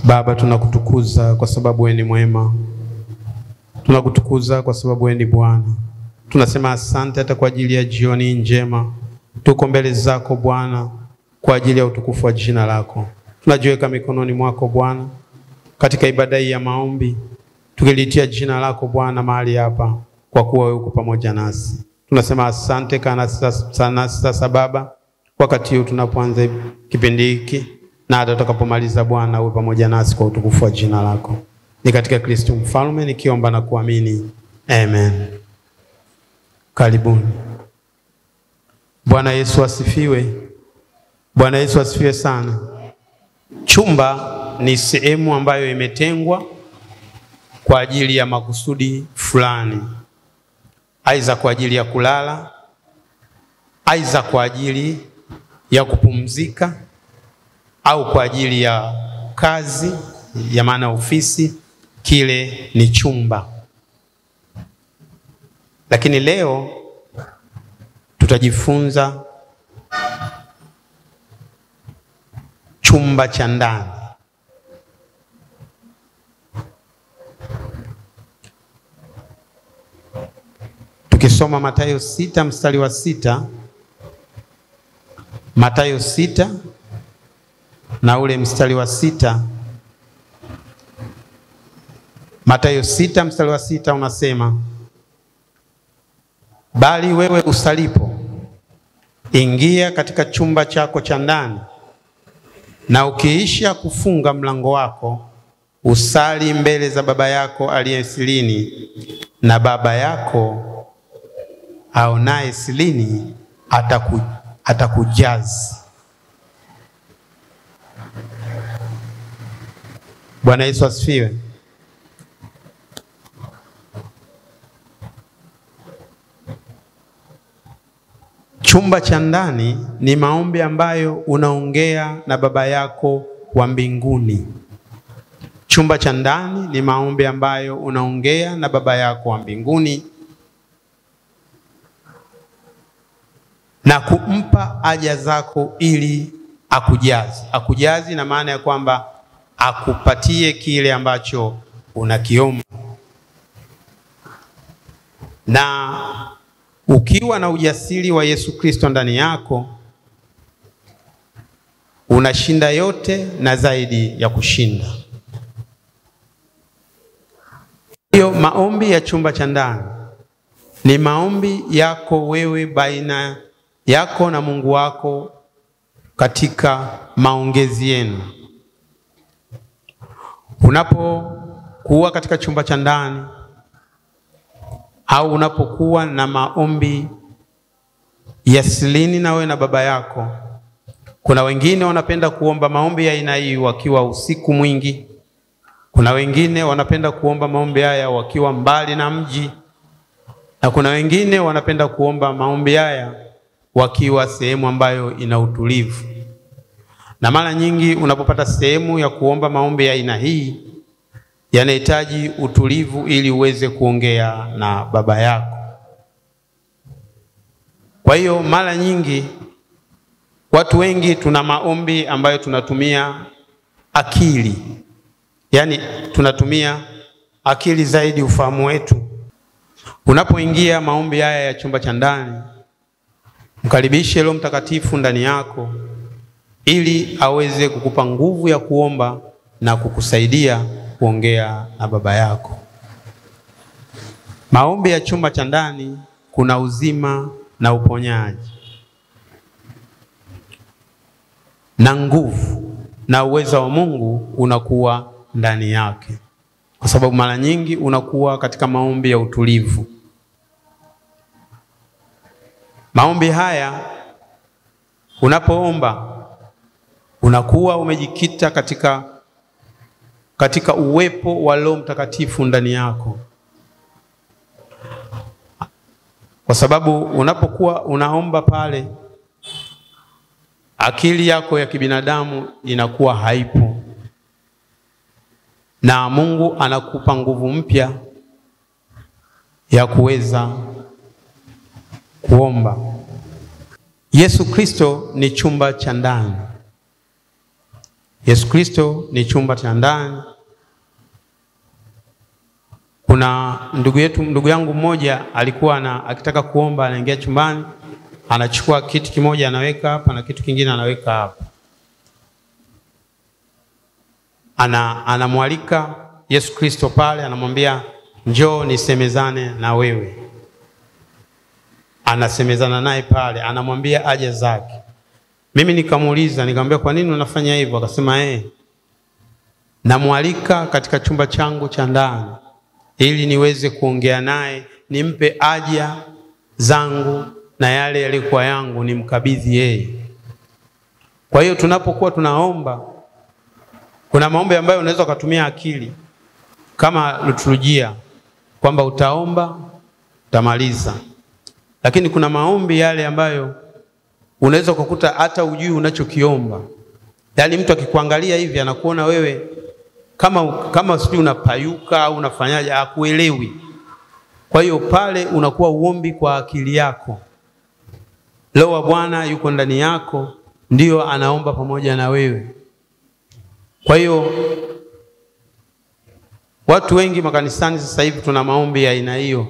Baba, tunakutukuza kwa sababu wewe ni mwema. Tunakutukuza kwa sababu wewe ni Bwana. Tunasema asante hata kwa ajili ya jioni njema. Tuko mbele zako Bwana kwa ajili ya utukufu wa jina lako. Tunajiweka mikononi mwako Bwana katika ibada hii ya maombi. Tukilitia jina lako Bwana mahali hapa kwa kuwa wewe uko pamoja nasi. Tunasema asante kana sasa Baba, wakati huu tunapoanza kipindi hiki na hata tutakapomaliza Bwana uwe pamoja nasi kwa utukufu wa jina lako. Ni katika Kristo Mfalme nikiomba na kuamini. Amen. Karibuni. Bwana Yesu asifiwe. Bwana Yesu asifiwe sana. Chumba ni sehemu ambayo imetengwa kwa ajili ya makusudi fulani. Aidha kwa ajili ya kulala, aidha kwa ajili ya kupumzika, au kwa ajili ya kazi, ya maana ofisi. Kile ni chumba. Lakini leo tutajifunza chumba cha ndani. Tukisoma Mathayo 6 mstari wa 6, Mathayo 6 na ule mstari wa 6, Mathayo 6 mstari wa 6 unasema, bali wewe usalipo, ingia katika chumba chako cha ndani, na ukiisha kufunga mlango wako, usali mbele za Baba yako aliye sirini, na Baba yako aonaye sirini atakujazi. Bwana Yesu asifiwe. Chumba cha ndani ni maombi ambayo unaongea na Baba yako wa mbinguni. Chumba cha ndani ni maombi ambayo unaongea na Baba yako wa mbinguni na kumpa haja zako ili akujazi. Akujazi na maana ya kwamba akupatie kile ambacho unakiomba. Na ukiwa na ujasiri wa Yesu Kristo ndani yako, unashinda yote na zaidi ya kushinda. Hiyo maombi ya chumba cha ndani ni maombi yako wewe baina yako na Mungu wako katika maongezi yenu. Unapokuwa katika chumba cha ndani au unapokuwa na maombi ya silini na wewe na Baba yako. Kuna wengine wanapenda kuomba maombi ya aina hii wakiwa usiku mwingi. Kuna wengine wanapenda kuomba maombi haya wakiwa mbali na mji. Na kuna wengine wanapenda kuomba maombi haya wakiwa sehemu ambayo ina utulivu. Na mara nyingi unapopata sehemu ya kuomba maombi ya aina hii, yanahitaji utulivu ili uweze kuongea na Baba yako. Kwa hiyo mara nyingi watu wengi tuna maombi ambayo tunatumia akili. Yaani tunatumia akili zaidi, ufahamu wetu. Unapoingia maombi haya ya chumba cha ndani, mkaribishe Roho Mtakatifu ndani yako ili aweze kukupa nguvu ya kuomba na kukusaidia kuongea na Baba yako. Maombi ya chumba cha ndani kuna uzima na uponyaji na nguvu na uwezo wa Mungu unakuwa ndani yake, kwa sababu mara nyingi unakuwa katika maombi ya utulivu. Maombi haya unapoomba unakuwa umejikita katika uwepo wa Roho Mtakatifu ndani yako. Kwa sababu unapokuwa unaomba pale, akili yako ya kibinadamu inakuwa haipo, na Mungu anakupa nguvu mpya ya kuweza kuomba. Yesu Kristo ni chumba cha ndani. Yesu Kristo ni chumba cha ndani. Kuna ndugu yangu mmoja alikuwa akitaka kuomba, anaingia chumbani, anachukua kiti kimoja anaweka hapa na kitu kingine anaweka hapa. Anamwalika Yesu Kristo pale, anamwambia njoo nisemezane na wewe. Anasemezana naye pale, anamwambia haja zake. Mimi nikamuuliza, nikamwambia kwa nini unafanya hivyo? Akasema namwalika katika chumba changu cha ndani ili niweze kuongea naye, nimpe haja zangu na yale yalikuwa yangu nimkabidhi yeye. Kwa hiyo tunapokuwa tunaomba, kuna maombi ambayo unaweza kutumia akili kama liturujia, kwamba utaomba utamaliza. Lakini kuna maombi yale ambayo unaweza kukuta hata ujui unachokiomba. Yaani mtu akikuangalia hivi anakuona wewe kama sijui unapayuka au unafanyaje, hakuelewi. Kwa hiyo pale unakuwa uombi kwa akili yako. Roho wa Bwana yuko ndani yako, ndio anaomba pamoja na wewe. Kwa hiyo watu wengi makanisani sasa hivi tuna maombi ya aina hiyo.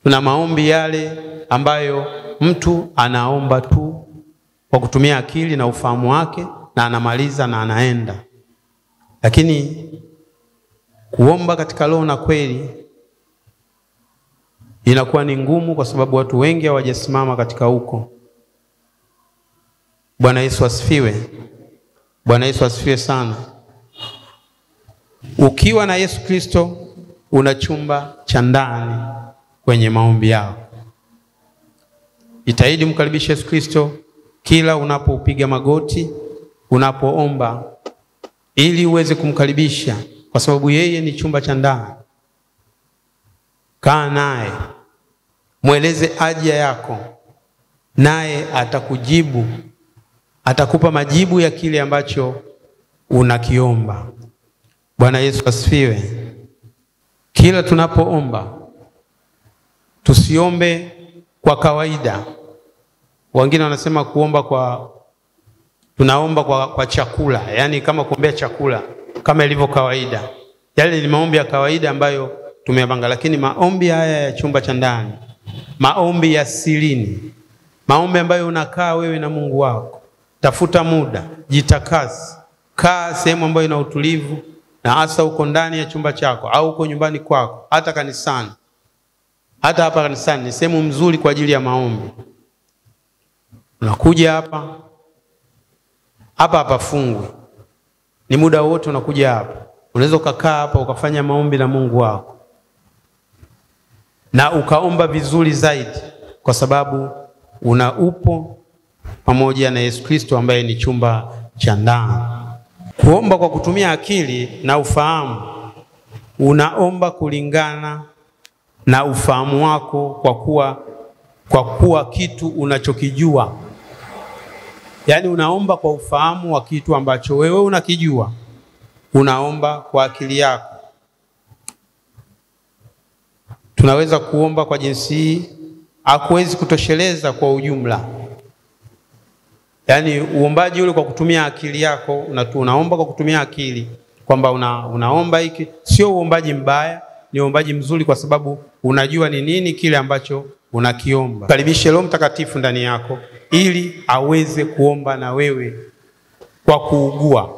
Tuna maombi yale ambayo mtu anaomba tu kwa kutumia akili na ufahamu wake na anamaliza na anaenda. Lakini kuomba katika roho na kweli inakuwa ni ngumu, kwa sababu watu wengi hawajasimama katika huko. Bwana Yesu asifiwe. Bwana Yesu asifiwe sana. Ukiwa na Yesu Kristo una chumba cha ndani kwenye maombi yako. Jitahidi mkaribishe Yesu Kristo kila unapopiga magoti, unapoomba, ili uweze kumkaribisha, kwa sababu yeye ni chumba cha ndani. Kaa naye, mweleze haja yako, naye atakujibu, atakupa majibu ya kile ambacho unakiomba. Bwana Yesu asifiwe. Kila tunapoomba tusiombe kwa kawaida. Wengine wanasema tunaomba kwa chakula, yani kama kuombea chakula kama ilivyo kawaida. Yale ni maombi ya kawaida ambayo tumeyapanga. Lakini maombi haya ya chumba cha ndani, maombi ya sirini, maombi ambayo unakaa wewe na Mungu wako, tafuta muda, jitakase, kaa sehemu ambayo ina utulivu, na hasa uko ndani ya chumba chako au uko nyumbani kwako, hata kanisani. Hata hapa kanisani ni sehemu mzuri kwa ajili ya maombi. Unakuja hapa fungwe. Ni muda wote unakuja hapa. Unaweza ukakaa hapa ukafanya maombi na Mungu wako, na ukaomba vizuri zaidi, kwa sababu upo pamoja na Yesu Kristo ambaye ni chumba cha ndani. Kuomba kwa kutumia akili na ufahamu, unaomba kulingana na ufahamu wako, kwa kuwa kitu unachokijua. Yaani unaomba kwa ufahamu wa kitu ambacho wewe unakijua. Unaomba kwa akili yako. Tunaweza kuomba kwa jinsi hii, hakuwezi kutosheleza kwa ujumla. Yaani uombaji ule kwa kutumia akili yako, unaomba kwa kutumia akili, kwamba unaomba hiki, sio uombaji mbaya, ni uombaji mzuri, kwa sababu unajua ni nini kile ambacho unakiomba. Karibisha Roho Mtakatifu ndani yako ili aweze kuomba na wewe kwa kuugua.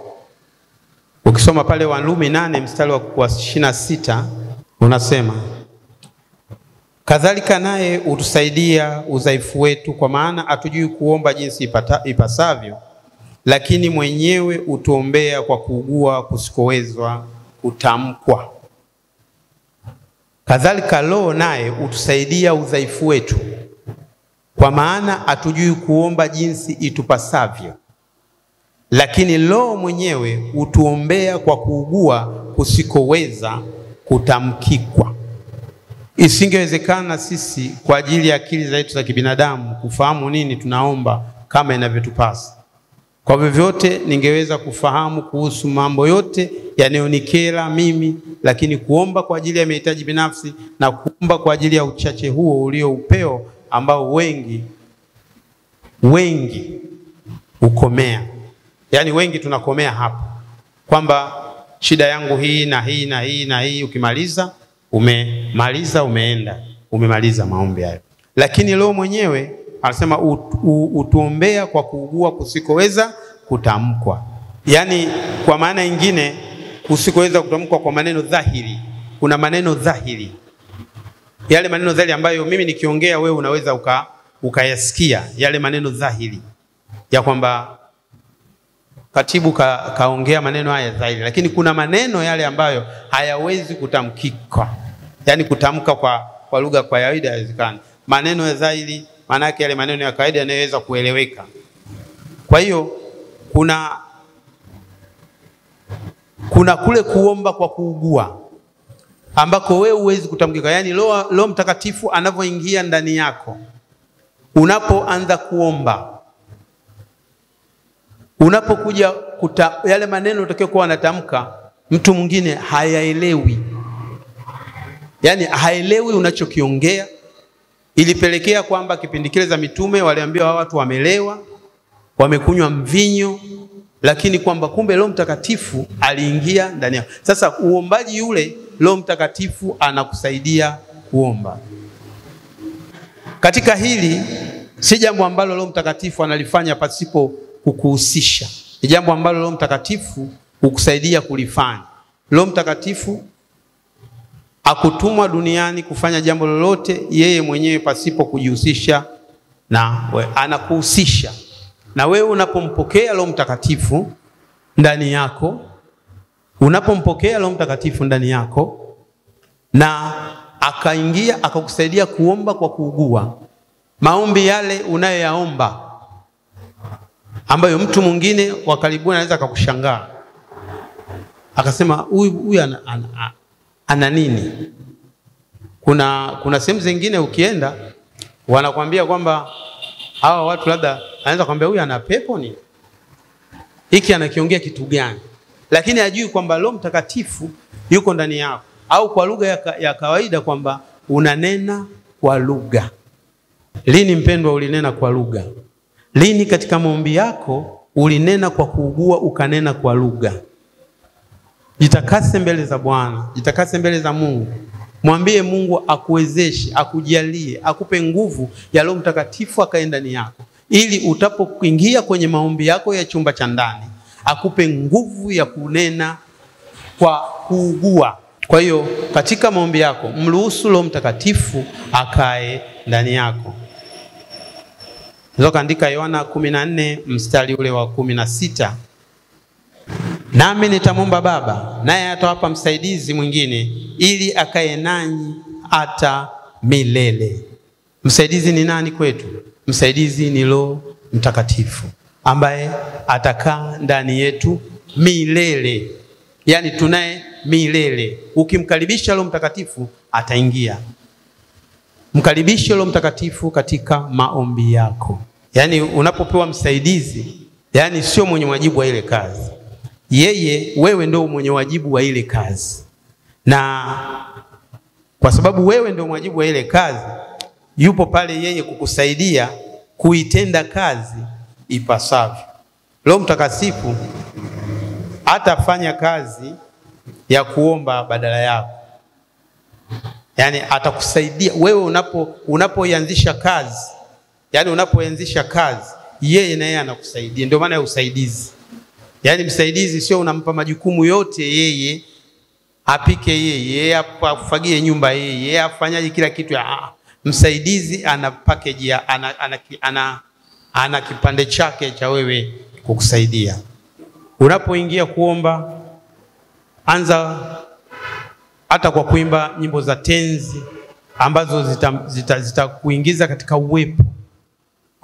Ukisoma pale Warumi 8 mstari wa 26 unasema, kadhalika naye utusaidia udhaifu wetu, kwa maana hatujui kuomba jinsi ipasavyo, lakini mwenyewe utuombea kwa kuugua kusikowezwa kutamkwa. Kadhalika Roho naye utusaidia udhaifu wetu, kwa maana hatujui kuomba jinsi itupasavyo, lakini Roho mwenyewe utuombea kwa kuugua kusikoweza kutamkikwa. Isingewezekana sisi kwa ajili ya akili zetu za kibinadamu kufahamu nini tunaomba kama inavyotupasa. Kwa vyovyote ningeweza kufahamu kuhusu mambo yote yanayonikera mimi, lakini kuomba kwa ajili ya mahitaji binafsi na kuomba kwa ajili ya uchache huo ulio upeo ambao wengi ukomea. Yaani wengi tunakomea hapo kwamba shida yangu hii na hii na hii na hii, ukimaliza umemaliza maombi hayo. Lakini Roho mwenyewe anasema utuombea kwa kuugua kusikoweza kutamkwa. Yaani kwa maana nyingine kusikoweza kutamkwa kwa maneno dhahiri. Kuna maneno dhahiri. Yale maneno dhahiri ambayo mimi nikiongea wewe unaweza ukayasikia, yale maneno dhahiri. Ya kwamba katibu kaongea maneno haya dhahiri, lakini kuna maneno yale ambayo hayawezi kutamkika. Yaani kutamka kwa lugha kwa kawaida haiwezekani. Maneno ya dhahiri maana yake yale maneno ya kawaida yanayoweza kueleweka. Kwa hiyo kuna kule kuomba kwa kuugua ambako wewe huwezi kutamkika. Yaani Roho Mtakatifu anavyoingia ndani yako, unapoanza kuomba, unapokuja yale maneno utakayokuwa unatamka, mtu mwingine hayaelewi. Yaani haelewi unachokiongea. Ilipelekea kwamba kipindi kile za mitume waliambiwa hawa watu wamelewa, wamekunywa mvinyo, lakini kwamba kumbe Roho Mtakatifu aliingia ndani yao. Sasa uombaji yule, Roho Mtakatifu anakusaidia kuomba. Katika hili si jambo ambalo Roho Mtakatifu analifanya pasipo kukuhusisha. Ni jambo ambalo Roho Mtakatifu hukusaidia kulifanya. Roho Mtakatifu akutumwa duniani kufanya jambo lolote yeye mwenyewe pasipo kujihusisha na wewe. Anakuhusisha. Na wewe unapompokea Roho Mtakatifu ndani yako, na akaingia akakusaidia kuomba kwa kuugua, maombi yale unayoyaomba ambayo mtu mwingine wa karibu anaweza akakushangaa, akasema huyu ana nini? Kuna sehemu zingine ukienda wanakuambia kwamba hawa watu labda anaweza kwambia huyu ana pepo ni hiki, anakiongea kitu gani? Lakini hajui kwamba Roho Mtakatifu yuko ndani yako. Au kwa lugha ya kawaida kwamba unanena kwa lugha. Lini mpendwa ulinena kwa lugha? Lini katika maombi yako ulinena kwa kuugua ukanena kwa lugha? Jitakase mbele za Bwana, jitakase mbele za Mungu. Mwambie Mungu akuwezeshe, akujalie, akupe nguvu ya Roho Mtakatifu akae ndani yako, ili utapoingia kwenye maombi yako ya chumba cha ndani, akupe nguvu ya kunena kwa kuugua. Kwa hiyo katika maombi yako mruhusu Roho Mtakatifu akae ndani yako. Ndio kaandika Yohana 14 mstari ule wa 16. Nami nitamwomba Baba, naye atawapa msaidizi mwingine ili akae nanyi hata milele. Msaidizi ni nani kwetu? Msaidizi ni Roho Mtakatifu ambaye atakaa ndani yetu milele. Yaani tunaye milele. Ukimkaribisha Roho Mtakatifu ataingia. Mkaribishe Roho Mtakatifu katika maombi yako. Yaani unapopewa msaidizi, yaani sio mwenye wajibu wa ile kazi. Wewe ndio mwenye wajibu wa ile kazi. Na kwa sababu wewe ndio wajibu wa ile kazi, yupo pale yeye kukusaidia kuitenda kazi ipasavyo. Roho Mtakatifu atafanya kazi ya kuomba badala yako. Yaani atakusaidia wewe unapoanzisha kazi. Yaani unapoanzisha kazi, yeye na yeye anakusaidia. Ndio maana ya usaidizi. Yaani msaidizi sio unampa majukumu yote yeye, apike yeye, afagie nyumba yeye, afanyaje kila kitu. Msaidizi ana package ana kipande chake cha wewe kukusaidia. Unapoingia kuomba, anza hata kwa kuimba nyimbo za tenzi ambazo zitakuingiza katika uwepo.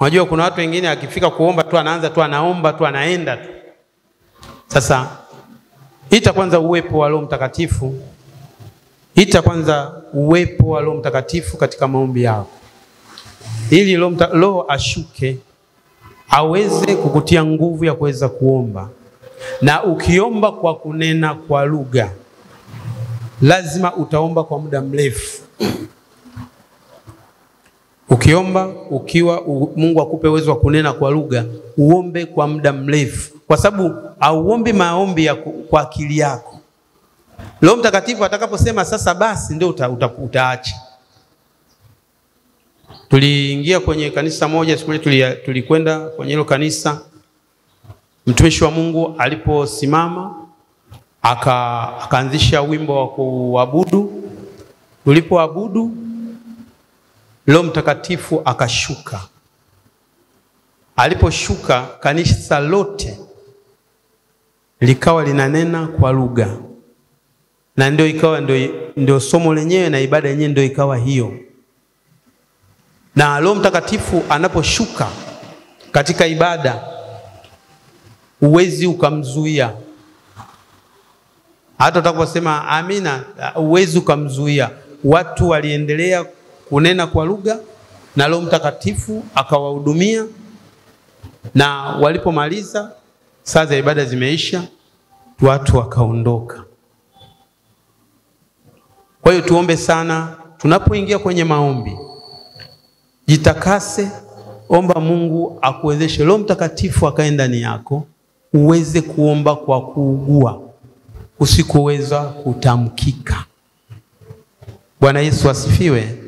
Unajua kuna watu wengine akifika kuomba tu anaanza tu anaomba tu anaenda tu. Sasa ita kwanza uwepo wa Roho Mtakatifu. Ita kwanza uwepo wa Roho Mtakatifu katika maombi yako, ili Roho ashuke aweze kukutia nguvu ya kuweza kuomba. Na ukiomba kwa kunena kwa lugha, lazima utaomba kwa muda mrefu. Ukiomba ukiwa Mungu akupe uwezo wa kunena kwa lugha, uombe kwa muda mrefu. kwa sababu auombi maombi ya kwa akili yako. Roho Mtakatifu atakaposema sasa basi ndio utaacha. Tuliingia kwenye kanisa moja siku ile, tulikwenda kwenye hilo kanisa. Mtumishi wa Mungu aliposimama akaanzisha wimbo wa kuabudu. Tulipoabudu, Roho Mtakatifu akashuka. Aliposhuka, kanisa lote likawa linanena kwa lugha. Na ndio ikawa ndio somo lenyewe na ibada yenyewe ndio ikawa hiyo. Na Roho Mtakatifu anaposhuka katika ibada, uwezi ukamzuia. Hata utakaposema amina, uwezi ukamzuia. Watu waliendelea kunena kwa lugha na Roho Mtakatifu akawahudumia, na walipomaliza saa za ibada zimeisha, watu wakaondoka. Kwa hiyo tuombe sana tunapoingia kwenye maombi. Jitakase, omba Mungu akuwezeshe, Roho Mtakatifu akae ndani yako, uweze kuomba kwa kuugua usikoweza kutamkika. Bwana Yesu asifiwe.